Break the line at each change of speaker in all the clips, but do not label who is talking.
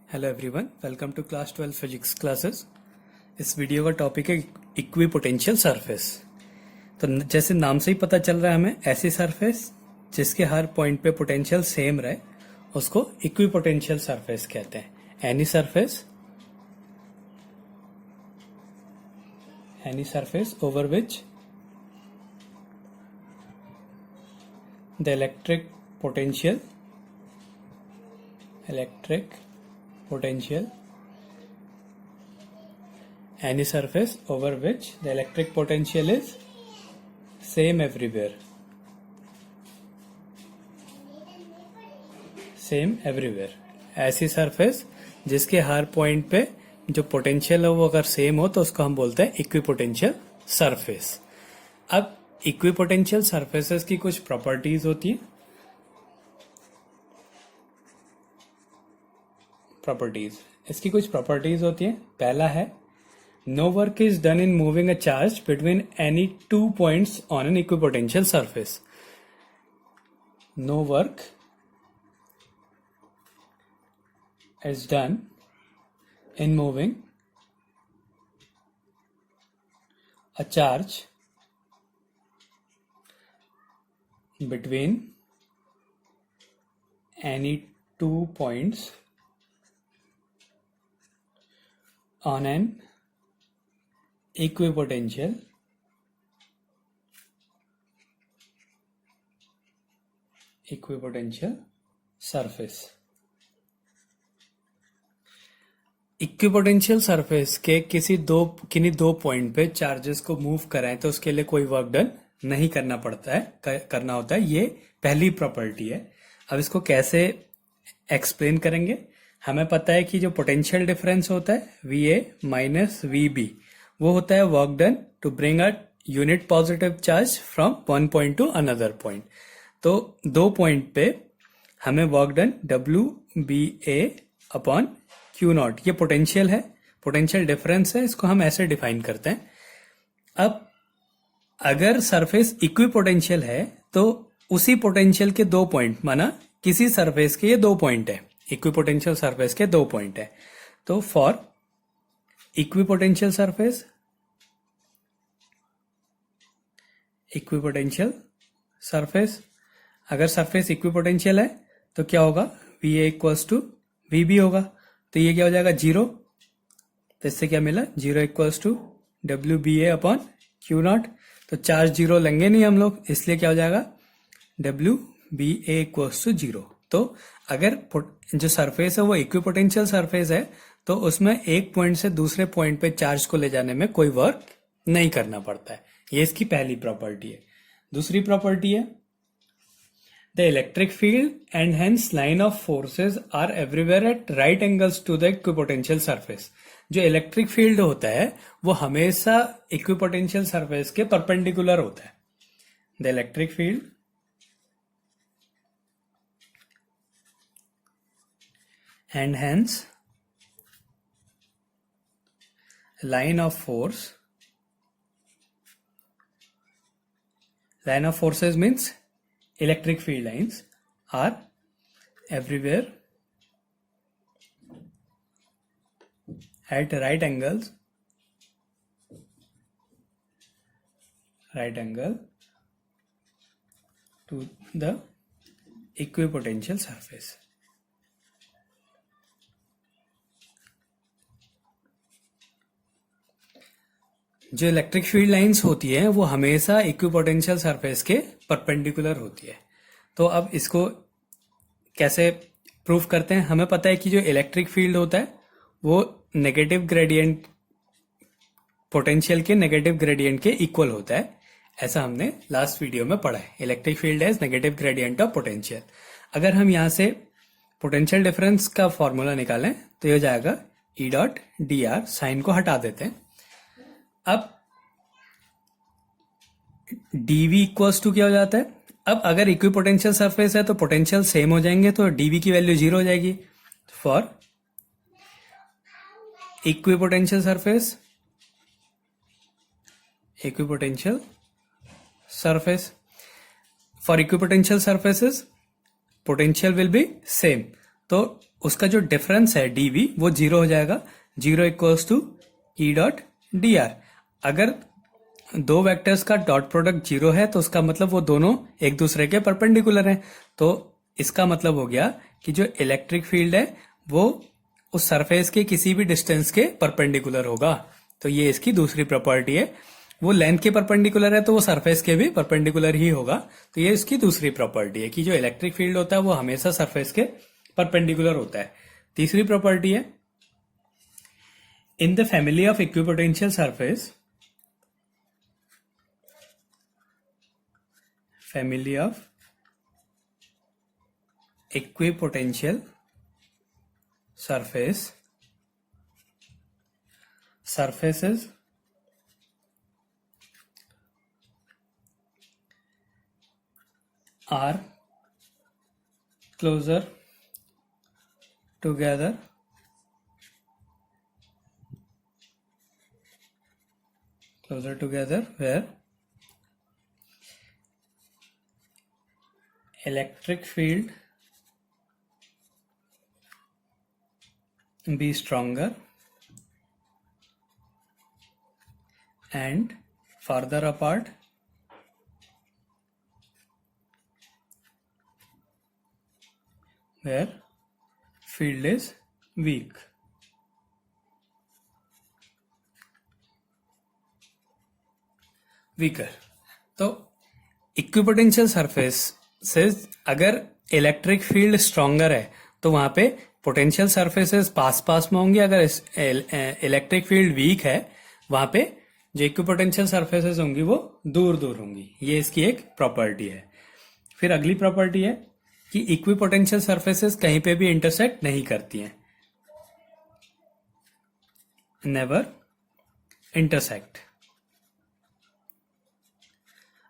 Hello everyone, welcome to class 12 physics classes. इस video का topic है इक्विपोटेंशियल सरफेस। तो जैसे नाम से ही पता चल रहा है, हमें ऐसी सरफेस जिसके हर पॉइंट पे पोटेंशियल सेम रहे उसको इक्विपोटेंशियल सरफेस कहते हैं। Any surface over which the electric potential any surface over which the electric potential is same everywhere. ऐसी सरफेस जिसके हर पॉइंट पे जो पोटेंशियल है वो अगर सेम हो तो उसको हम बोलते हैं इक्विपोटेंशियल सरफेस। अब इक्विपोटेंशियल सरफेसेस की कुछ प्रॉपर्टीज होती हैं। इसकी कुछ प्रॉपर्टीज होती हैं। पहला है, no work is done in moving a charge between any two points on an equipotential surface. No work is done in moving a charge between any two points on an equipotential surface। Equipotential surface के किन्हीं दो point पे charges को move कराएं तो उसके लिए कोई वर्क डन नहीं करना होता है। ये पहली प्रॉपर्टी है। अब इसको कैसे एक्सप्लेन करेंगे? हमें पता है कि जो पोटेंशियल डिफरेंस होता है VA माइनस VB, वो होता है work done to bring a unit positive charge from one point to another point. तो दो पॉइंट पे हमें work done WBA upon Q0, ये पोटेंशियल है, पोटेंशियल डिफरेंस है। इसको हम ऐसे डिफाइन करते हैं। अब अगर सरफेस इक्विपोटेंशियल है तो उसी पोटेंशियल के दो पॉइंट, माना किसी सरफेस के ये दो पॉइंट है, इक्विपोटेंशियल सरफेस के दो पॉइंट है, तो फॉर इक्विपोटेंशियल सरफेस अगर सरफेस इक्विपोटेंशियल है तो क्या होगा? VA इक्वल्स टू VB होगा। तो ये क्या हो जाएगा? 0। तो इससे क्या मिला? 0 equals to WBA upon Q0। तो चार्ज 0 लेंगे नहीं हम लोग, इसलिए क्या हो जाएगा? WBA equals to 0। तो अगर जो सरफेस है वो इक्विपोटेंशियल सरफेस है तो उसमें एक पॉइंट से दूसरे पॉइंट पे चार्ज को ले जाने में कोई वर्क नहीं करना पड़ता है। ये इसकी पहली प्रॉपर्टी है। दूसरी प्रॉपर्टी है, the electric field and hence line of forces are everywhere at right angles to the equipotential surface. जो इलेक्ट्रिक फील्ड होता है वो हमेशा इक्विपोटेंशियल सरफेस के परपेंडिकुलर होता है। The electric field and hence line of forces means electric field lines are everywhere at right angle to the equipotential surface। जो electric field lines होती है वो हमेशा इक्विपोटेंशियल सरफेस के परपेंडिकुलर होती है। तो अब इसको कैसे प्रूव करते हैं? हमें पता है कि जो इलेक्ट्रिक फील्ड होता है वो नेगेटिव ग्रेडियंट, पोटेंशियल के नेगेटिव ग्रेडियंट के इक्वल होता है। ऐसा हमने लास्ट वीडियो में पढ़ा है। Electric field as negative gradient of potential. अगर हम यहां से पोटेंशियल डिफरेंस का फॉर्मूला निकालें तो ये हो जाएगा E.dr। साइन को हटा देते हैं। अब dV इक्वल्स टू क्या हो जाता है? अब अगर इक्विपोटेंशियल सरफेस है तो पोटेंशियल सेम हो जाएंगे, तो dV की वैल्यू 0 हो जाएगी। For equipotential surfaces potential will be same. तो उसका जो डिफरेंस है डीवी वो जीरो हो जाएगा, zero equals to E dot D R. अगर दो वेक्टर्स का डॉट प्रोडक्ट जीरो है तो उसका मतलब वो दोनों एक दूसरे के परपेंडिकुलर हैं। तो इसका मतलब हो गया कि जो इलेक्ट्रिक फील्ड है वो उस सरफेस के किसी भी डिस्टेंस के परपेंडिकुलर होगा। तो ये इसकी दूसरी प्रॉपर्टी है। वो लेंथ के परपेंडिकुलर है तो वो सरफेस के भी परपेंडिकुलर ही होगा। तो ये इसकी दूसरी प्रॉपर्टी है कि जो इलेक्ट्रिक फील्ड होता है वो हमेशा सरफेस के परपेंडिकुलर होता है। तीसरी प्रॉपर्टी है, in the family of equipotential surface, family of equipotential surface, surfaces are closer together where electric field be stronger and farther apart where field is weak. Weaker. तो इक्विपोटेंशियल सरफेस से अगर electric field stronger है तो वहां पे potential surfaces पास पास में होंगी। अगर इलेक्ट्रिक फील्ड वीक है वहां पे जो इक्विपोटेंशियल सरफेसेस होंगी वो दूर दूर होंगी। ये इसकी एक प्रॉपर्टी है। फिर अगली प्रॉपर्टी है कि इक्विपोटेंशियल सरफेसेस कहीं पे भी इंटरसेक्ट नहीं करती हैं, नेवर इंटरसेक्ट।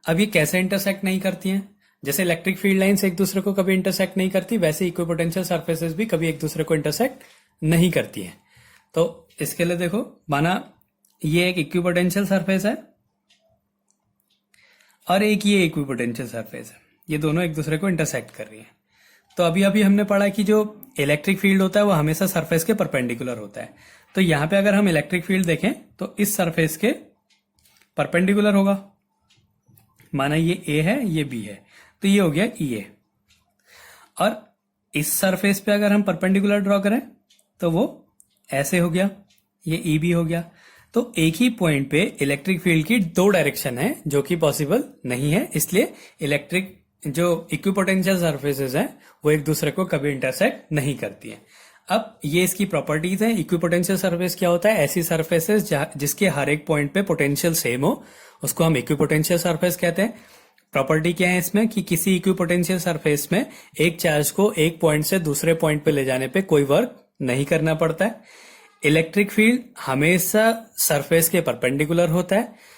अब ये कैसे इंटरसेक्ट नहीं करती हैं? जैसे इलेक्ट्रिक फील्ड लाइंस एक दूसरे को कभी इंटरसेक्ट नहीं करती, वैसे इक्विपोटेंशियल सरफेसेस भी कभी एक दूसरे को इंटरसेक्ट नहीं करती हैं। तो इसके लिए देखो, माना ये एक इक्विपोटेंशियल सरफेस है और एक ये इक्विपोटेंशियल सरफेस है, ये दोनों एक दूसरे को इंटरसेक्ट कर रही है। तो अभी अभी हमने पढ़ा कि जो इलेक्ट्रिक फील्ड होता है वो हमेशा सरफेस के परपेंडिकुलर होता है। तो यहां पे अगर हम इलेक्ट्रिक फील्ड देखें तो इस सरफेस के परपेंडिकुलर होगा। माना ये ए है, ये बी है, तो ये हो गया ई ए। और इस सरफेस पे अगर हम परपेंडिकुलर ड्रॉ करें तो वो ऐसे हो गया, ये ई बी हो गया। तो एक ही पॉइंट पे इलेक्ट्रिक फील्ड की दो डायरेक्शन है जो कि पॉसिबल नहीं है, इसलिए इलेक्ट्रिक जो इक्विपोटेंशियल सरफेसेस हैं वो एक दूसरे को कभी इंटरसेक्ट नहीं करती हैं। अब ये इसकी प्रॉपर्टीज हैं। इक्विपोटेंशियल सरफेस क्या होता है? ऐसी सरफेसेस जिसके हर एक पॉइंट पे पोटेंशियल सेम हो, उसको हम इक्विपोटेंशियल सरफेस कहते हैं। प्रॉपर्टी क्या है इसमें कि किसी इक्विपोटेंशियल सरफेस में एक चार्ज को एक पॉइंट से दूसरे पॉइंट पे ले जाने पे कोई वर्क नहीं करना पड़ता है। इलेक्ट्रिक फील्ड हमेशा सरफेस के परपेंडिकुलर होता है।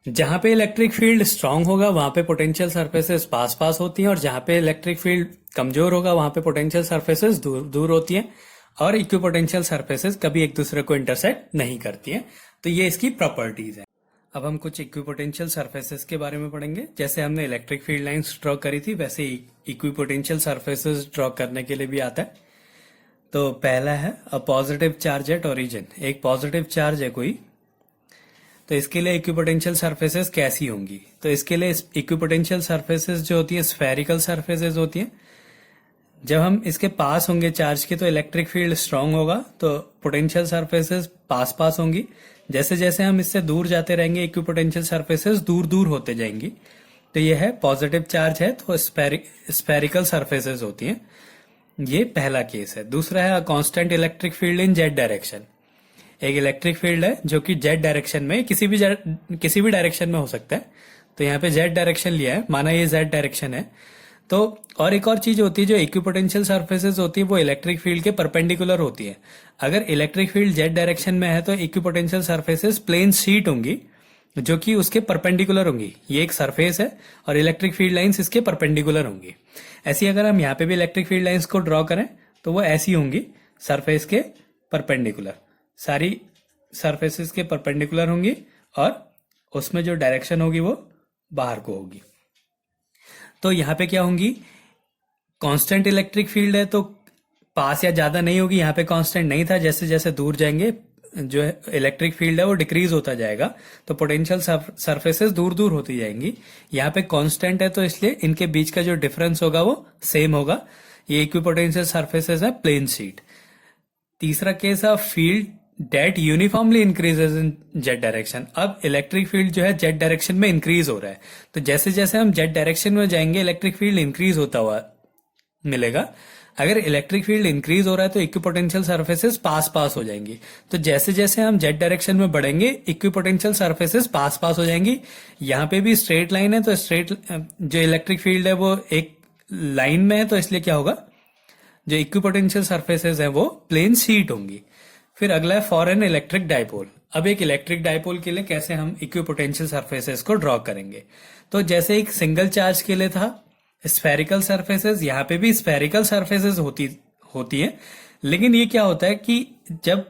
जहां पे इलेक्ट्रिक फील्ड स्ट्रांग होगा वहां पे पोटेंशियल सरफेसेस पास पास होती हैं, और जहां पे इलेक्ट्रिक फील्ड कमजोर होगा वहां पे पोटेंशियल सरफेसेस दूर दूर होती हैं, और इक्विपोटेंशियल सरफेसेस कभी एक दूसरे को इंटरसेक्ट नहीं करती हैं। तो ये इसकी प्रॉपर्टीज हैं। अब हम कुछ इक्विपोटेंशियल सरफेसेस के बारे में पढ़ेंगे। जैसे हमने इलेक्ट्रिक फील्ड लाइंस ड्रॉ करी थी वैसे इक्विपोटेंशियल सरफेसेस ड्रॉ करने के लिए भी आता है। तो पहला है a positive charge at origin. एक पॉजिटिव चार्ज है कोई, तो इसके लिए इक्विपोटेंशियल सरफेसेस कैसी होंगी? तो इसके लिए इक्विपोटेंशियल सरफेसेस जो होती है स्फेरिकल सरफेसेस होती हैं। जब हम इसके पास होंगे चार्ज के तो इलेक्ट्रिक फील्ड स्ट्रांग होगा, तो पोटेंशियल सरफेसेस पास पास होंगी। जैसे जैसे हम इससे दूर जाते रहेंगे इक्विपोटेंशियल सरफेसेस दूर दूर होते जाएंगी। तो ये है पॉजिटिव चार्ज है तो स्फेरिकल सरफेसेस होती हैं। ये पहला केस है। दूसरा है कांस्टेंट इलेक्ट्रिक फील्ड इन जेड डायरेक्शन। एक इलेक्ट्रिक फील्ड है जो कि जेड डायरेक्शन में किसी भी डायरेक्शन में हो सकता है। तो यहाँ पे जेड डायरेक्शन लिया है, माना ये जेड डायरेक्शन है। तो और एक और चीज होती है, जो इक्विपोटेंशियल सरफेसेस होती है वो इलेक्ट्रिक फील्ड के परपेंडिकुलर होती है। अगर इलेक्ट्रिक फील्ड जेड डायरेक्शन में है तो इक्विपोटेंशियल सरफेसेस प्लेन शीट होंगी जो कि उसके परपेंडिकुलर होंगी। ये एक सरफेस है और इलेक्ट्रिक फील्ड लाइंस इसके परपेंडिकुलर होंगी। ऐसी अगर हम यहाँ पे भी इलेक्ट्रिक फील्ड लाइंस को ड्रॉ करें तो वो ऐसी होंगी, सरफेस के परपेंडिकुलर। सारी सरफेसेस के परपेंडिकुलर होंगी और उसमें जो डायरेक्शन होगी वो बाहर को होगी। तो यहाँ पे क्या होंगी? कांस्टेंट इलेक्ट्रिक फील्ड है तो पास या ज्यादा नहीं होगी, यहाँ पे कांस्टेंट नहीं था, जैसे जैसे दूर जाएंगे जो इलेक्ट्रिक फील्ड है वो डिक्रीज होता जाएगा, तो पोटेंशियल सरफेसेस दूर दूर होती जाएंगी। यहाँ पे कांस्टेंट है तो इसलिए इनके बीच का जो डिफरेंस होगा वो सेम होगा। ये इक्विपोटेंशियल सरफेसेस है प्लेन शीट। तीसरा केस है field that uniformly increases in Z direction. अब इलेक्ट्रिक फील्ड जो है जेड डायरेक्शन में इंक्रीज हो रहा है, तो जैसे जैसे हम जेड डायरेक्शन में जाएंगे इलेक्ट्रिक फील्ड इंक्रीज होता हुआ मिलेगा। अगर इलेक्ट्रिक फील्ड इंक्रीज हो रहा है तो इक्विपोटेंशियल सरफेसेस पास पास हो जाएंगी। तो जैसे जैसे हम जेड डायरेक्शन में बढ़ेंगे इक्विपोटेंशियल सरफेसेस पास पास हो जाएंगी। यहाँ पे भी स्ट्रेट लाइन है, तो स्ट्रेट जो इलेक्ट्रिक फील्ड है वो एक लाइन में है, तो इसलिए क्या होगा, जो इक्विपोटेंशियल सरफेसेस है वो प्लेन शीट होंगी। फिर अगला है फॉर एन इलेक्ट्रिक डायपोल। अब एक इलेक्ट्रिक डायपोल के लिए कैसे हम इक्विपोटेंशियल सरफेसेस को ड्रॉ करेंगे। तो जैसे एक सिंगल चार्ज के लिए था स्फेरिकल सरफेसेस, यहाँ पे भी स्फेरिकल सरफेसेस होती है। लेकिन ये क्या होता है कि जब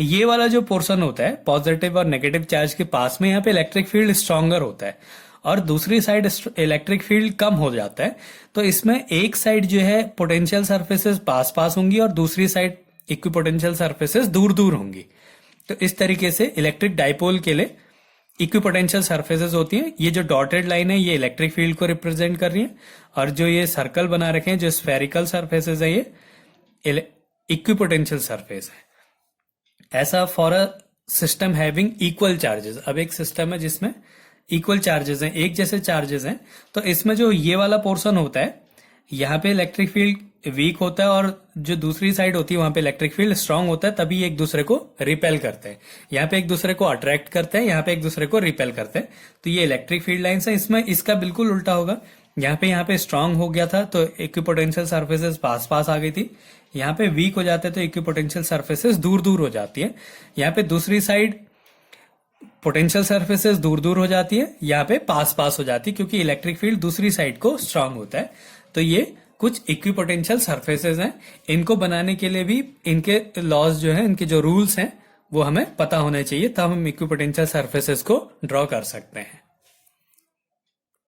ये वाला जो पोर्शन होता है पॉजिटिव और नेगेटिव चार्ज के पास में, यहाँ पे इलेक्ट्रिक फील्ड स्ट्रॉन्गर होता है और दूसरी साइड इलेक्ट्रिक फील्ड कम हो जाता है। तो इसमें एक साइड जो है पोटेंशियल सरफेसेस पास पास होंगी और दूसरी साइड इक्विपोटेंशियल सरफेसेस दूर दूर होंगी। तो इस तरीके से इलेक्ट्रिक डायपोल के लिए इक्विपोटेंशियल सरफेसेस होती हैं। ये जो डॉटेड लाइन है ये इलेक्ट्रिक फील्ड को रिप्रेजेंट कर रही है, और जो ये सर्कल बना रखे हैं जो स्फेरिकल सरफेसेस है ये इक्विपोटेंशियल सरफेस है। ऐसा for a system having equal charges. अब एक सिस्टम है जिसमें इक्वल चार्जेस हैं, एक जैसे चार्जेस हैं, तो इसमें जो ये वाला पोर्शन होता है यहाँ पे इलेक्ट्रिक फील्ड वीक होता है और जो दूसरी साइड होती है वहां पे इलेक्ट्रिक फील्ड स्ट्रांग होता है, तभी एक दूसरे को रिपेल करते हैं। यहाँ पे एक दूसरे को अट्रैक्ट करते हैं, यहाँ पे एक दूसरे को रिपेल करते हैं। तो ये इलेक्ट्रिक फील्ड लाइंस है। इसमें इसका बिल्कुल उल्टा होगा, यहाँ पे स्ट्रांग हो गया था तो इक्विपोटेंशियल सरफेसेस पास पास आ गई थी, यहाँ पे वीक हो जाते हैं तो इक्विपोटेंशियल सरफेसेस दूर दूर हो जाती है। यहाँ पे दूसरी साइड पोटेंशियल सरफेसेस दूर दूर हो जाती है, यहाँ पे पास पास हो जाती है क्योंकि इलेक्ट्रिक फील्ड दूसरी साइड को स्ट्रांग होता है। तो ये कुछ इक्विपोटेंशियल सरफेसेस हैं। इनको बनाने के लिए भी इनके लॉज जो है, इनके जो रूल्स हैं वो हमें पता होने चाहिए, तब हम इक्विपोटेंशियल सरफेसेस को ड्रॉ कर सकते हैं।